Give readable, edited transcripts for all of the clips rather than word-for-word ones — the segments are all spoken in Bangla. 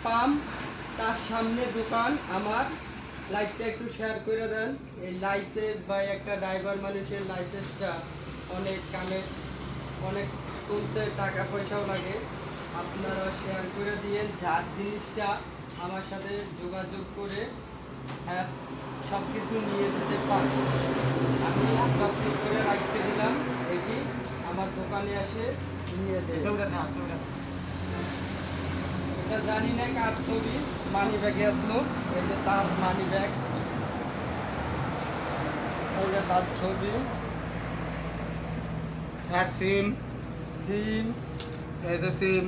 পাম্প, তার সামনে দোকান আমার। লাইটটা একটু শেয়ার করে দেন। এই লাইসেন্স বা একটা ড্রাইভার মানুষের লাইসেন্সটা অনেক কামে, অনেক তুলতে টাকা পয়সাও লাগে। আপনারা শেয়ার করে দিয়েন, যার জিনিসটা আমার সাথে যোগাযোগ করে হ্যাঁ সব কিছু নিয়ে যেতে পারে। আমি যত্ন করে রাখতে দিলাম, এটি আমার দোকানে এসে নিয়ে দেবে। এটা জানি না কার ছবি, মানি ব্যাগে আসলো, এই যে তার মানি ব্যাগ, এই যে তার ছবি, সিম, সিম। এই যে সিম,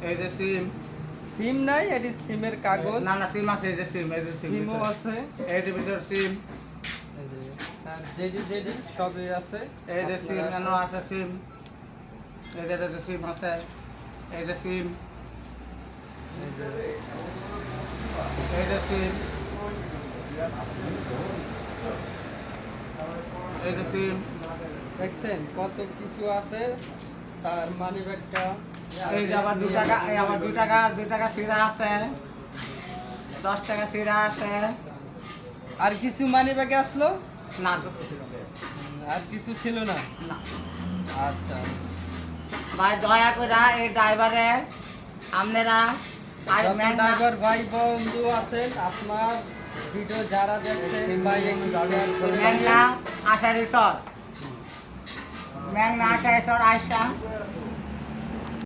এই যে সিম, সিম নাই, এটি সিমের কাগজ। না না সিম আছে, এই যে সিম, এই যে সিম, সিমও আছে, এই যে ভিতর সিম, এই যে আর যেডি যেডি সবই আছে। এই যে সিম আপনারা এনো আছে সিম, এই যে সিম আছে, এই যে সিম, এই যে এই যে সিম, এই যে সিম, দেখছেন কত কিছু আছে তার মানি ব্যাগটা। এই যে আবার 2 টাকা, এই আবার 2 টাকা সিরা আছে, 10 টাকা সিরা আছে। আর কিছু মানি ব্যাগে আসলো, না তো ছিল আর কিছু ছিল না। না। আচ্ছা, ভাই দয়া করে এই ড্রাইভারে আপনারা আর যত ড্রাইভার ভাই বন্ধু আছেন, আপনার ভিডিও যারা দেখছেন ভাই একটু শেয়ার করে দিন। মেঘনা আশারি সর, মেঘনা আশারি সর আয়সা